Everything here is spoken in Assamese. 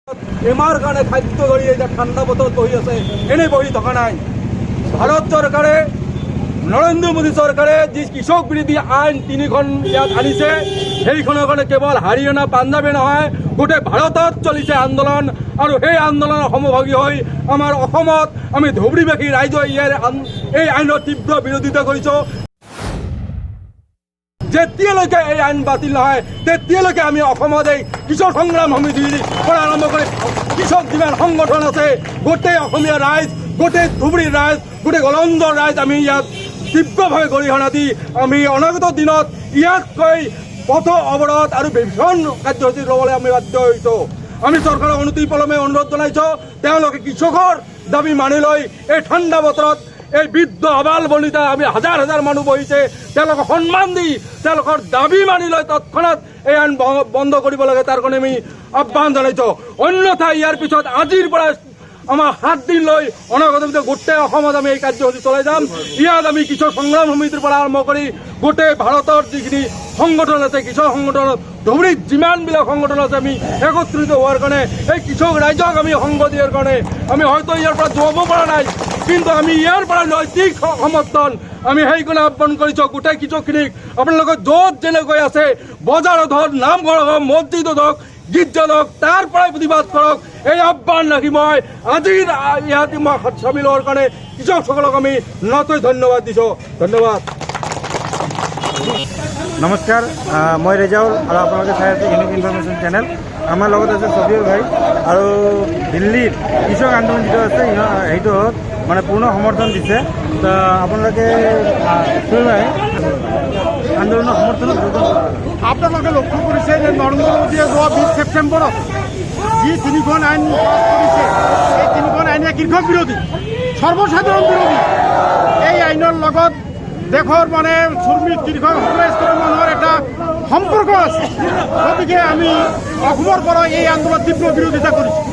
এমাৰ কাৰণে খাদ্য ধৰি এতিয়া ঠাণ্ডা বতৰত বহি আছে, এনেই বহি থকা নাই। ভাৰত চৰকাৰে, নৰেন্দ্ৰ মোদী চৰকাৰে যি কৃষক বিৰোধী আইন তিনিখন ইয়াত আনিছে, সেইখনৰ কাৰণে কেৱল হাৰিয়ানা পাঞ্জাৱে নহয়, গোটেই ভাৰতত চলিছে আন্দোলন। আৰু সেই আন্দোলনৰ সমভাগী হৈ আমাৰ অসমত আমি ধুবুৰীবাসী ৰাইজে এই আইনৰ তীব্ৰ বিৰোধিতা কৰিছোঁ। যেতিয়ালৈকে এই আইন বাতিল নহয়, তেতিয়ালৈকে আমি অসমত এই কৃষক সংগ্ৰাম সমিতিৰ পৰা আৰম্ভ কৰি কৃষক যিমান সংগঠন আছে, গোটেই অসমীয়া ৰাইজ, গোটেই ধুবুৰীৰ ৰাইজ, গোটেই গলঞ্জৰ ৰাইজ আমি ইয়াত তীব্ৰভাৱে গৰিহণা দি আমি অনাগত দিনত ইয়াতকৈ পথ অৱৰোধ আৰু বিভিন্ন কাৰ্যসূচী ল'বলৈ আমি বাধ্য হৈছোঁ। আমি চৰকাৰক অনতিপলমে অনুৰোধ জনাইছোঁ, তেওঁলোকে কৃষকৰ দাবী মানি লৈ এই ঠাণ্ডা বতৰত এই বৃদ্ধ আবাল বনিতা আমি হাজাৰ হাজাৰ মানুহ বহিছে, তেওঁলোকক সন্মান দি তেওঁলোকৰ দাবী মানি লৈ তৎক্ষণাত এই আইন বন্ধ কৰিব লাগে, তাৰ কাৰণে আমি আহ্বান জনাইছোঁ। অন্যথা ইয়াৰ পিছত আজিৰ পৰা আমাৰ 7 দিন লৈ অনাগত গোটেই অসমত আমি এই কাৰ্যসূচী চলাই যাম। ইয়াত আমি কৃষক সংগ্ৰাম সমিতিৰ পৰা আৰম্ভ কৰি গোটেই ভাৰতৰ যিখিনি সংগঠন আছে, কৃষক সংগঠন, ধুবুৰীত যিমানবিলাক সংগঠন আছে, আমি একত্ৰিত হোৱাৰ কাৰণে, এই কৃষক ৰাইজক আমি সংগ দিয়াৰ কাৰণে আমি হয়তো ইয়াৰ পৰা যোৱাব পৰা নাই, কিন্তু আমি ইয়াৰ পৰা নৈতিক সমৰ্থন আমি সেইকাৰণে আহ্বান কৰিছোঁ গোটেই কৃষকখিনিক। আপোনালোকে য'ত যেনেকৈ আছে, বজাৰত হওক, নামঘৰ হওক, মছজিদত হওক, গীৰ্জাত হওক, তাৰ পৰাই প্ৰতিবাদ কৰক, এই আহ্বান ৰাখি মই আজিৰ ইয়াত মই চামিল হোৱাৰ কাৰণে কৃষকসকলক আমি নতৈ ধন্যবাদ দিছোঁ। ধন্যবাদ। নমস্কাৰ, মই ৰেজাউল আৰু আপোনালোকে চাই আছে ইউনিক ইনফৰমেশ্যন চেনেল। আমাৰ লগত আছে ছবিৰ ভাই। আৰু দিল্লীত কৃষক আন্দোলন যিটো আছে, সেইটো মানে পূৰ্ণ সমৰ্থন দিছে। তো আপোনালোকে ছবিৰ ভাই আন্দোলনৰ সমৰ্থনত আপোনালোকে লক্ষ্য কৰিছে যে নৰেন্দ্ৰ মোদীয়ে যোৱা 20 ছেপ্টেম্বৰত যি 3খন আইন পাছ কৰিছে, এই 3খন আইনে কৃষক বিৰোধী, সৰ্বসাধাৰণ বিৰোধী। এই আইনৰ লগত দেশৰ মানে শ্ৰমিক, কৃষক, সকলো স্তৰৰ মানুহৰ এটা সম্পৰ্ক আছে। গতিকে আমি অসমৰ পৰা এই আন্দোলন তীব্ৰ বিৰোধিতা কৰিছোঁ।